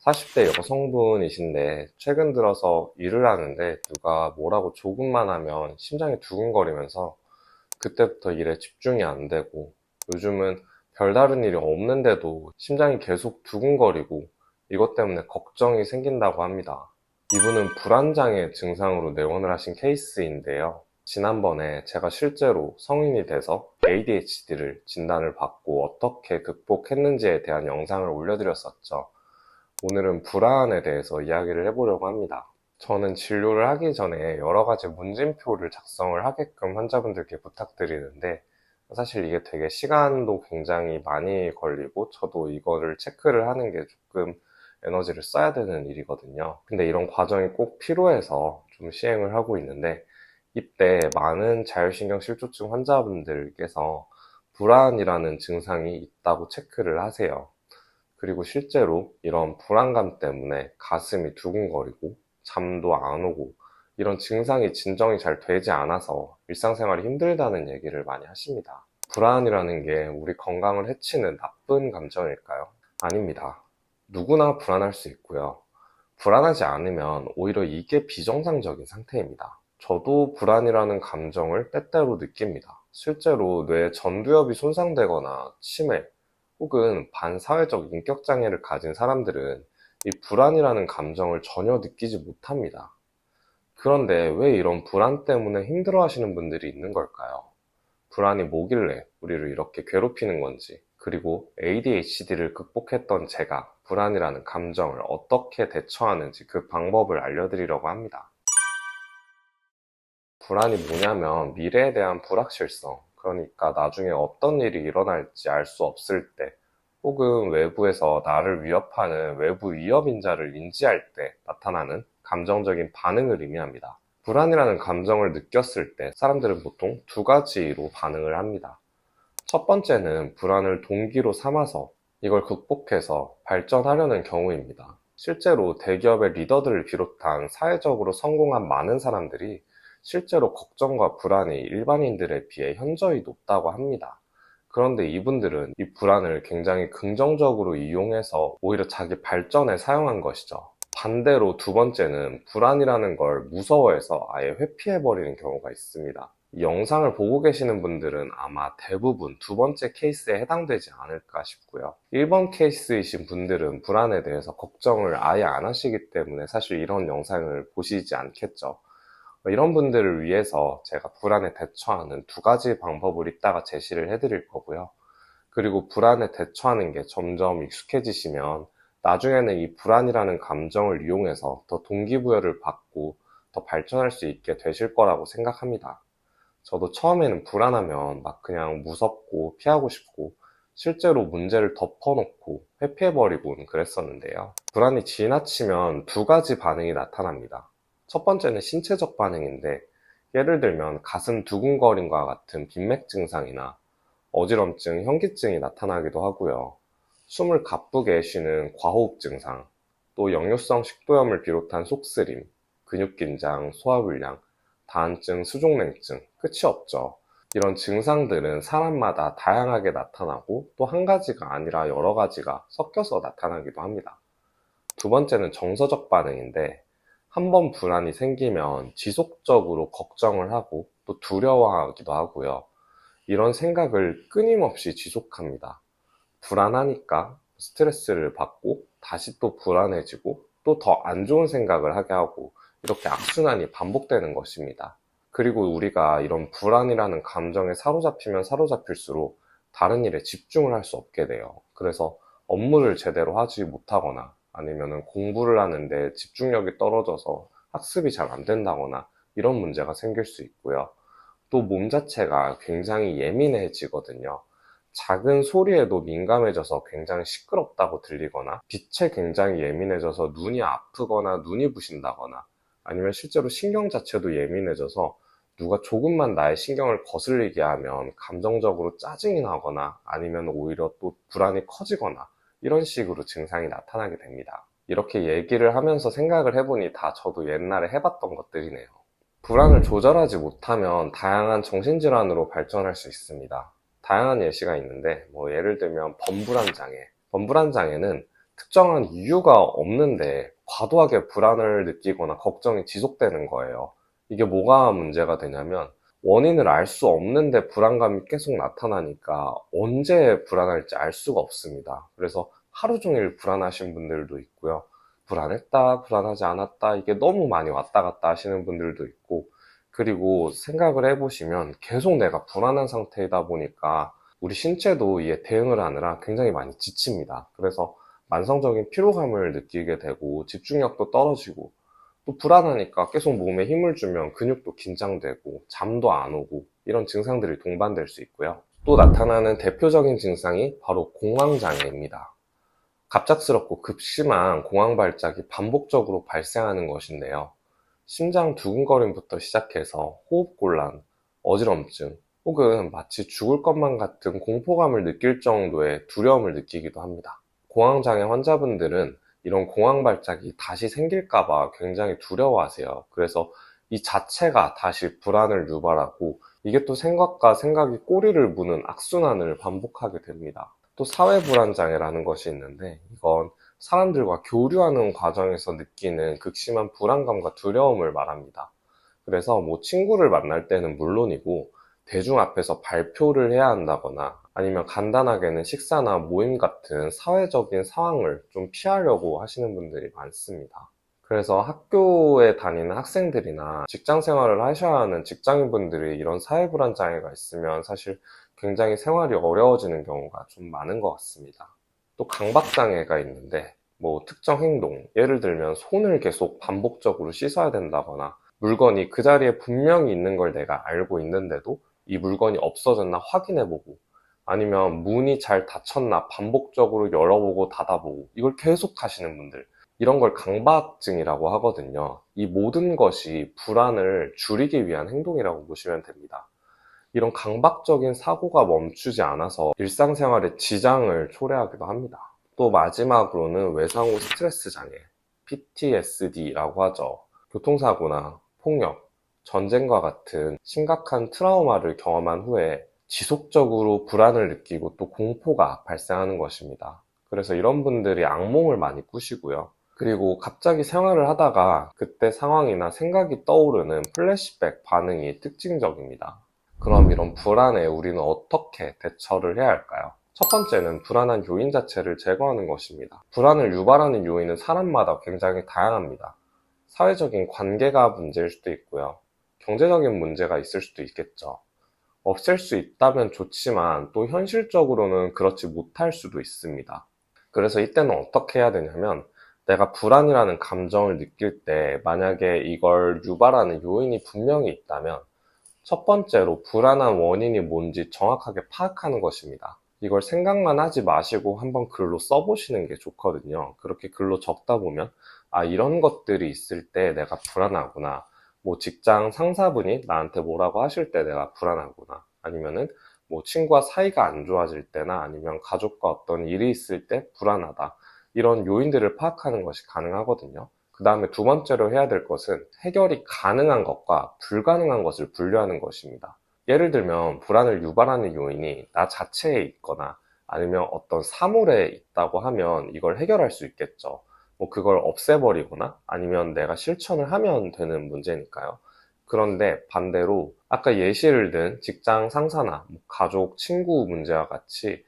40대 여성분이신데 최근 들어서 일을 하는데 누가 뭐라고 조금만 하면 심장이 두근거리면서 그때부터 일에 집중이 안 되고, 요즘은 별다른 일이 없는데도 심장이 계속 두근거리고 이것 때문에 걱정이 생긴다고 합니다. 이분은 불안장애 증상으로 내원을 하신 케이스인데요. 지난번에 제가 실제로 성인이 돼서 ADHD를 진단을 받고 어떻게 극복했는지에 대한 영상을 올려드렸었죠. 오늘은 불안에 대해서 이야기를 해보려고 합니다. 저는 진료를 하기 전에 여러 가지 문진표를 작성을 하게끔 환자분들께 부탁드리는데, 사실 이게 되게 시간도 굉장히 많이 걸리고 저도 이거를 체크를 하는 게 조금 에너지를 써야 되는 일이거든요. 근데 이런 과정이 꼭 필요해서 좀 시행을 하고 있는데, 이때 많은 자율신경실조증 환자분들께서 불안이라는 증상이 있다고 체크를 하세요. 그리고 실제로 이런 불안감 때문에 가슴이 두근거리고 잠도 안 오고 이런 증상이 진정이 잘 되지 않아서 일상생활이 힘들다는 얘기를 많이 하십니다. 불안이라는 게 우리 건강을 해치는 나쁜 감정일까요? 아닙니다. 누구나 불안할 수 있고요. 불안하지 않으면 오히려 이게 비정상적인 상태입니다. 저도 불안이라는 감정을 때때로 느낍니다. 실제로 뇌의 전두엽이 손상되거나 치매, 혹은 반사회적 인격장애를 가진 사람들은 이 불안이라는 감정을 전혀 느끼지 못합니다. 그런데 왜 이런 불안 때문에 힘들어하시는 분들이 있는 걸까요? 불안이 뭐길래 우리를 이렇게 괴롭히는 건지, 그리고 ADHD를 극복했던 제가 불안이라는 감정을 어떻게 대처하는지 그 방법을 알려드리려고 합니다. 불안이 뭐냐면 미래에 대한 불확실성, 그러니까 나중에 어떤 일이 일어날지 알 수 없을 때, 혹은 외부에서 나를 위협하는 외부 위협 인자를 인지할 때 나타나는 감정적인 반응을 의미합니다. 불안이라는 감정을 느꼈을 때 사람들은 보통 두 가지로 반응을 합니다. 첫 번째는 불안을 동기로 삼아서 이걸 극복해서 발전하려는 경우입니다. 실제로 대기업의 리더들을 비롯한 사회적으로 성공한 많은 사람들이 실제로 걱정과 불안이 일반인들에 비해 현저히 높다고 합니다. 그런데 이분들은 이 불안을 굉장히 긍정적으로 이용해서 오히려 자기 발전에 사용한 것이죠. 반대로 두 번째는 불안이라는 걸 무서워해서 아예 회피해버리는 경우가 있습니다. 이 영상을 보고 계시는 분들은 아마 대부분 두 번째 케이스에 해당되지 않을까 싶고요. 1번 케이스이신 분들은 불안에 대해서 걱정을 아예 안 하시기 때문에 사실 이런 영상을 보시지 않겠죠. 이런 분들을 위해서 제가 불안에 대처하는 두 가지 방법을 이따가 제시를 해드릴 거고요. 그리고 불안에 대처하는 게 점점 익숙해지시면 나중에는 이 불안이라는 감정을 이용해서 더 동기부여를 받고 더 발전할 수 있게 되실 거라고 생각합니다. 저도 처음에는 불안하면 막 그냥 무섭고 피하고 싶고 실제로 문제를 덮어놓고 회피해버리곤 그랬었는데요. 불안이 지나치면 두 가지 반응이 나타납니다. 첫 번째는 신체적 반응인데, 예를 들면 가슴 두근거림과 같은 빈맥 증상이나 어지럼증, 현기증이 나타나기도 하고요. 숨을 가쁘게 쉬는 과호흡 증상, 또 역류성 식도염을 비롯한 속쓰림, 근육긴장, 소화불량, 다한증, 수족냉증, 끝이 없죠. 이런 증상들은 사람마다 다양하게 나타나고 또 한 가지가 아니라 여러 가지가 섞여서 나타나기도 합니다. 두 번째는 정서적 반응인데, 한 번 불안이 생기면 지속적으로 걱정을 하고 또 두려워하기도 하고요. 이런 생각을 끊임없이 지속합니다. 불안하니까 스트레스를 받고 다시 또 불안해지고 또 더 안 좋은 생각을 하게 하고, 이렇게 악순환이 반복되는 것입니다. 그리고 우리가 이런 불안이라는 감정에 사로잡히면 사로잡힐수록 다른 일에 집중을 할 수 없게 돼요. 그래서 업무를 제대로 하지 못하거나 아니면 공부를 하는데 집중력이 떨어져서 학습이 잘 안 된다거나 이런 문제가 생길 수 있고요. 또 몸 자체가 굉장히 예민해지거든요. 작은 소리에도 민감해져서 굉장히 시끄럽다고 들리거나, 빛에 굉장히 예민해져서 눈이 아프거나 눈이 부신다거나, 아니면 실제로 신경 자체도 예민해져서 누가 조금만 나의 신경을 거슬리게 하면 감정적으로 짜증이 나거나 아니면 오히려 또 불안이 커지거나 이런 식으로 증상이 나타나게 됩니다. 이렇게 얘기를 하면서 생각을 해보니 다 저도 옛날에 해봤던 것들이네요. 불안을 조절하지 못하면 다양한 정신질환으로 발전할 수 있습니다. 다양한 예시가 있는데, 예를 들면 범불안 장애. 범불안 장애는 특정한 이유가 없는데 과도하게 불안을 느끼거나 걱정이 지속되는 거예요. 이게 뭐가 문제가 되냐면 원인을 알 수 없는데 불안감이 계속 나타나니까 언제 불안할지 알 수가 없습니다. 그래서 하루 종일 불안하신 분들도 있고요. 불안했다, 불안하지 않았다, 이게 너무 많이 왔다 갔다 하시는 분들도 있고, 그리고 생각을 해보시면 계속 내가 불안한 상태이다 보니까 우리 신체도 이에 대응을 하느라 굉장히 많이 지칩니다. 그래서 만성적인 피로감을 느끼게 되고 집중력도 떨어지고, 또 불안하니까 계속 몸에 힘을 주면 근육도 긴장되고 잠도 안 오고 이런 증상들이 동반될 수 있고요. 또 나타나는 대표적인 증상이 바로 공황장애입니다. 갑작스럽고 급심한 공황 발작이 반복적으로 발생하는 것인데요. 심장 두근거림부터 시작해서 호흡곤란, 어지럼증, 혹은 마치 죽을 것만 같은 공포감을 느낄 정도의 두려움을 느끼기도 합니다. 공황장애 환자분들은 이런 공황 발작이 다시 생길까봐 굉장히 두려워하세요. 그래서 이 자체가 다시 불안을 유발하고 이게 또 생각과 생각이 꼬리를 무는 악순환을 반복하게 됩니다. 또 사회불안장애라는 것이 있는데 이건 사람들과 교류하는 과정에서 느끼는 극심한 불안감과 두려움을 말합니다. 그래서 뭐 친구를 만날 때는 물론이고 대중 앞에서 발표를 해야 한다거나 아니면 간단하게는 식사나 모임 같은 사회적인 상황을 좀 피하려고 하시는 분들이 많습니다. 그래서 학교에 다니는 학생들이나 직장 생활을 하셔야 하는 직장인분들이 이런 사회불안 장애가 있으면 사실 굉장히 생활이 어려워지는 경우가 좀 많은 것 같습니다. 또 강박장애가 있는데 뭐 특정 행동, 예를 들면 손을 계속 반복적으로 씻어야 된다거나 물건이 그 자리에 분명히 있는 걸 내가 알고 있는데도 이 물건이 없어졌나 확인해보고 아니면 문이 잘 닫혔나 반복적으로 열어보고 닫아보고 이걸 계속 하시는 분들, 이런 걸 강박증이라고 하거든요. 이 모든 것이 불안을 줄이기 위한 행동이라고 보시면 됩니다. 이런 강박적인 사고가 멈추지 않아서 일상생활에 지장을 초래하기도 합니다. 또 마지막으로는 외상 후 스트레스 장애, PTSD라고 하죠. 교통사고나 폭력, 전쟁과 같은 심각한 트라우마를 경험한 후에 지속적으로 불안을 느끼고 또 공포가 발생하는 것입니다. 그래서 이런 분들이 악몽을 많이 꾸시고요. 그리고 갑자기 생활을 하다가 그때 상황이나 생각이 떠오르는 플래시백 반응이 특징적입니다. 그럼 이런 불안에 우리는 어떻게 대처를 해야 할까요? 첫 번째는 불안한 요인 자체를 제거하는 것입니다. 불안을 유발하는 요인은 사람마다 굉장히 다양합니다. 사회적인 관계가 문제일 수도 있고요. 경제적인 문제가 있을 수도 있겠죠. 없앨 수 있다면 좋지만 또 현실적으로는 그렇지 못할 수도 있습니다. 그래서 이때는 어떻게 해야 되냐면 내가 불안이라는 감정을 느낄 때 만약에 이걸 유발하는 요인이 분명히 있다면 첫 번째로 불안한 원인이 뭔지 정확하게 파악하는 것입니다. 이걸 생각만 하지 마시고 한번 글로 써보시는 게 좋거든요. 그렇게 글로 적다 보면 아, 이런 것들이 있을 때 내가 불안하구나. 뭐 직장 상사분이 나한테 뭐라고 하실 때 내가 불안하구나. 아니면은 뭐 친구와 사이가 안 좋아질 때나 아니면 가족과 어떤 일이 있을 때 불안하다. 이런 요인들을 파악하는 것이 가능하거든요. 그 다음에 두 번째로 해야 될 것은 해결이 가능한 것과 불가능한 것을 분류하는 것입니다. 예를 들면 불안을 유발하는 요인이 나 자체에 있거나 아니면 어떤 사물에 있다고 하면 이걸 해결할 수 있겠죠. 뭐 그걸 없애버리거나 아니면 내가 실천을 하면 되는 문제니까요. 그런데 반대로 아까 예시를 든 직장 상사나 뭐 가족, 친구 문제와 같이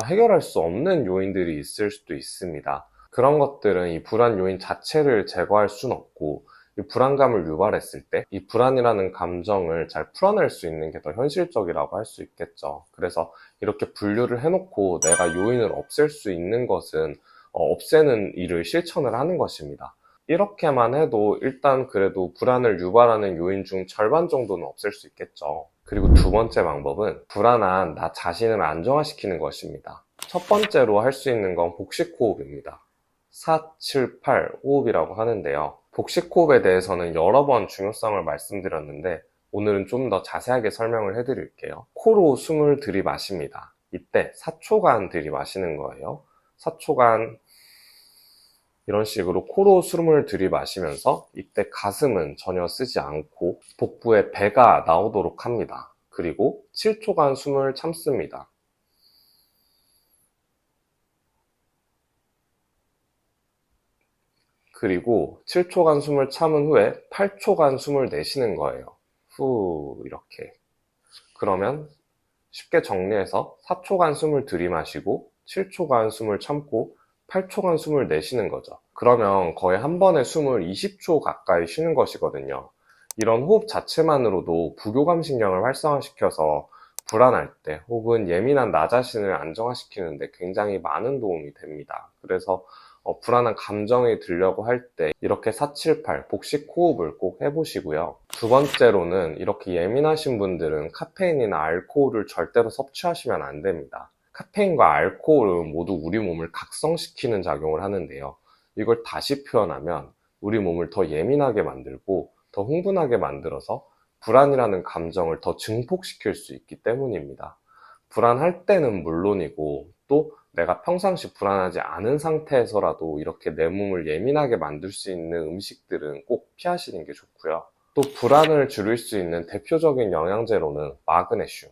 해결할 수 없는 요인들이 있을 수도 있습니다. 그런 것들은 이 불안 요인 자체를 제거할 수는 없고 이 불안감을 유발했을 때 이 불안이라는 감정을 잘 풀어낼 수 있는 게 더 현실적이라고 할 수 있겠죠. 그래서 이렇게 분류를 해놓고 내가 요인을 없앨 수 있는 것은 없애는 일을 실천을 하는 것입니다. 이렇게만 해도 일단 그래도 불안을 유발하는 요인 중 절반 정도는 없앨 수 있겠죠. 그리고 두 번째 방법은 불안한 나 자신을 안정화시키는 것입니다. 첫 번째로 할 수 있는 건 복식 호흡입니다. 4, 7, 8 호흡이라고 하는데요. 복식 호흡에 대해서는 여러 번 중요성을 말씀드렸는데 오늘은 좀 더 자세하게 설명을 해드릴게요. 코로 숨을 들이마십니다. 이때 4초간 들이마시는 거예요. 4초간 이런 식으로 코로 숨을 들이마시면서 이때 가슴은 전혀 쓰지 않고 복부에 배가 나오도록 합니다. 그리고 7초간 숨을 참습니다. 그리고 7초간 숨을 참은 후에 8초간 숨을 내쉬는 거예요. 후, 이렇게. 그러면 쉽게 정리해서 4초간 숨을 들이마시고 7초간 숨을 참고 8초간 숨을 내쉬는 거죠. 그러면 거의 한 번에 숨을 20초 가까이 쉬는 것이거든요. 이런 호흡 자체만으로도 부교감 신경을 활성화시켜서 불안할 때 혹은 예민한 나 자신을 안정화시키는데 굉장히 많은 도움이 됩니다. 그래서 불안한 감정이 들려고 할 때 이렇게 478 복식 호흡을 꼭 해보시고요. 두 번째로는 이렇게 예민하신 분들은 카페인이나 알코올을 절대로 섭취하시면 안 됩니다. 카페인과 알코올은 모두 우리 몸을 각성시키는 작용을 하는데요. 이걸 다시 표현하면 우리 몸을 더 예민하게 만들고 더 흥분하게 만들어서 불안이라는 감정을 더 증폭시킬 수 있기 때문입니다. 불안할 때는 물론이고 또 내가 평상시 불안하지 않은 상태에서라도 이렇게 내 몸을 예민하게 만들 수 있는 음식들은 꼭 피하시는 게 좋고요. 또 불안을 줄일 수 있는 대표적인 영양제로는 마그네슘,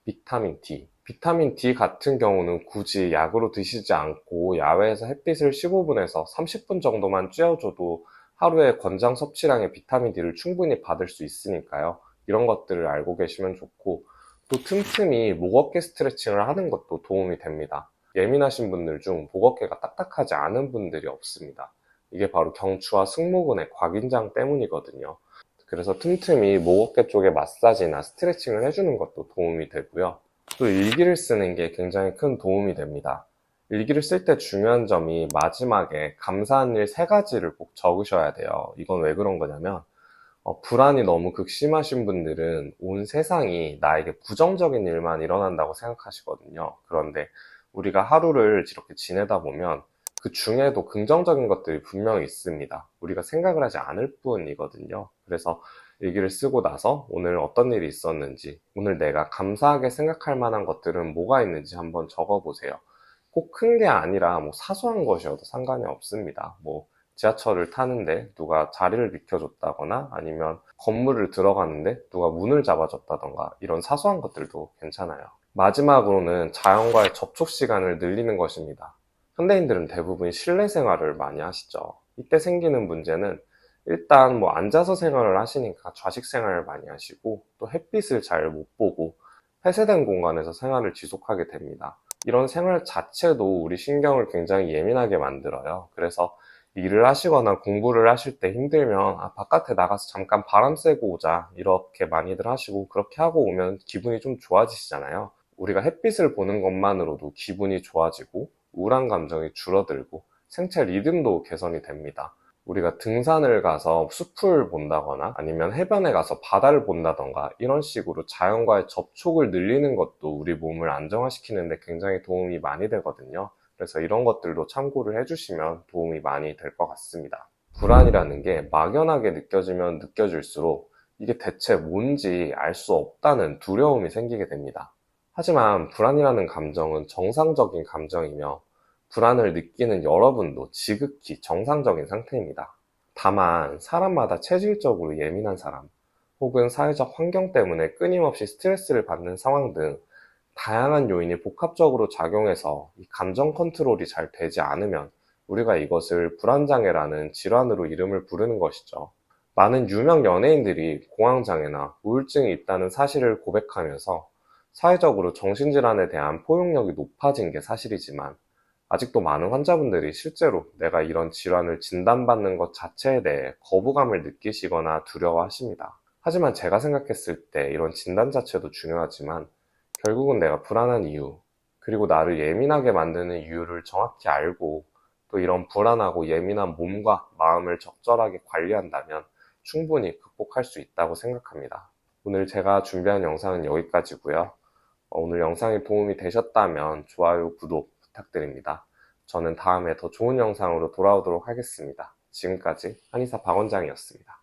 비타민 D. 비타민 D 같은 경우는 굳이 약으로 드시지 않고 야외에서 햇빛을 15분에서 30분 정도만 쬐어줘도 하루에 권장 섭취량의 비타민 D를 충분히 받을 수 있으니까요. 이런 것들을 알고 계시면 좋고, 또 틈틈이 목 어깨 스트레칭을 하는 것도 도움이 됩니다. 예민하신 분들 중 목 어깨가 딱딱하지 않은 분들이 없습니다. 이게 바로 경추와 승모근의 곽인장 때문이거든요. 그래서 틈틈이 목 어깨 쪽에 마사지나 스트레칭을 해주는 것도 도움이 되고요. 또 일기를 쓰는 게 굉장히 큰 도움이 됩니다. 일기를 쓸 때 중요한 점이 마지막에 감사한 일 3가지를 꼭 적으셔야 돼요. 이건 왜 그런 거냐면 불안이 너무 극심하신 분들은 온 세상이 나에게 부정적인 일만 일어난다고 생각하시거든요. 그런데 우리가 하루를 이렇게 지내다 보면 그 중에도 긍정적인 것들이 분명히 있습니다. 우리가 생각을 하지 않을 뿐이거든요. 그래서 일기를 쓰고 나서 오늘 어떤 일이 있었는지, 오늘 내가 감사하게 생각할 만한 것들은 뭐가 있는지 한번 적어보세요. 꼭 큰 게 아니라 뭐 사소한 것이어도 상관이 없습니다. 뭐 지하철을 타는데 누가 자리를 비켜줬다거나 아니면 건물을 들어가는데 누가 문을 잡아줬다던가 이런 사소한 것들도 괜찮아요. 마지막으로는 자연과의 접촉 시간을 늘리는 것입니다. 현대인들은 대부분 실내 생활을 많이 하시죠. 이때 생기는 문제는 일단 뭐 앉아서 생활을 하시니까 좌식 생활을 많이 하시고 또 햇빛을 잘 못 보고 폐쇄된 공간에서 생활을 지속하게 됩니다. 이런 생활 자체도 우리 신경을 굉장히 예민하게 만들어요. 그래서 일을 하시거나 공부를 하실 때 힘들면 바깥에 나가서 잠깐 바람 쐬고 오자 이렇게 많이들 하시고 그렇게 하고 오면 기분이 좀 좋아지시잖아요. 우리가 햇빛을 보는 것만으로도 기분이 좋아지고 우울한 감정이 줄어들고 생체 리듬도 개선이 됩니다. 우리가 등산을 가서 숲을 본다거나 아니면 해변에 가서 바다를 본다던가 이런 식으로 자연과의 접촉을 늘리는 것도 우리 몸을 안정화시키는 데 굉장히 도움이 많이 되거든요. 그래서 이런 것들도 참고를 해주시면 도움이 많이 될 것 같습니다. 불안이라는 게 막연하게 느껴지면 느껴질수록 이게 대체 뭔지 알 수 없다는 두려움이 생기게 됩니다. 하지만 불안이라는 감정은 정상적인 감정이며 불안을 느끼는 여러분도 지극히 정상적인 상태입니다. 다만 사람마다 체질적으로 예민한 사람 혹은 사회적 환경 때문에 끊임없이 스트레스를 받는 상황 등 다양한 요인이 복합적으로 작용해서 이 감정 컨트롤이 잘 되지 않으면 우리가 이것을 불안장애라는 질환으로 이름을 부르는 것이죠. 많은 유명 연예인들이 공황장애나 우울증이 있다는 사실을 고백하면서 사회적으로 정신질환에 대한 포용력이 높아진 게 사실이지만 아직도 많은 환자분들이 실제로 내가 이런 질환을 진단받는 것 자체에 대해 거부감을 느끼시거나 두려워하십니다. 하지만 제가 생각했을 때 이런 진단 자체도 중요하지만 결국은 내가 불안한 이유, 그리고 나를 예민하게 만드는 이유를 정확히 알고 또 이런 불안하고 예민한 몸과 마음을 적절하게 관리한다면 충분히 극복할 수 있다고 생각합니다. 오늘 제가 준비한 영상은 여기까지고요. 오늘 영상이 도움이 되셨다면 좋아요, 구독 부탁드립니다. 저는 다음에 더 좋은 영상으로 돌아오도록 하겠습니다. 지금까지 한의사 박원장이었습니다.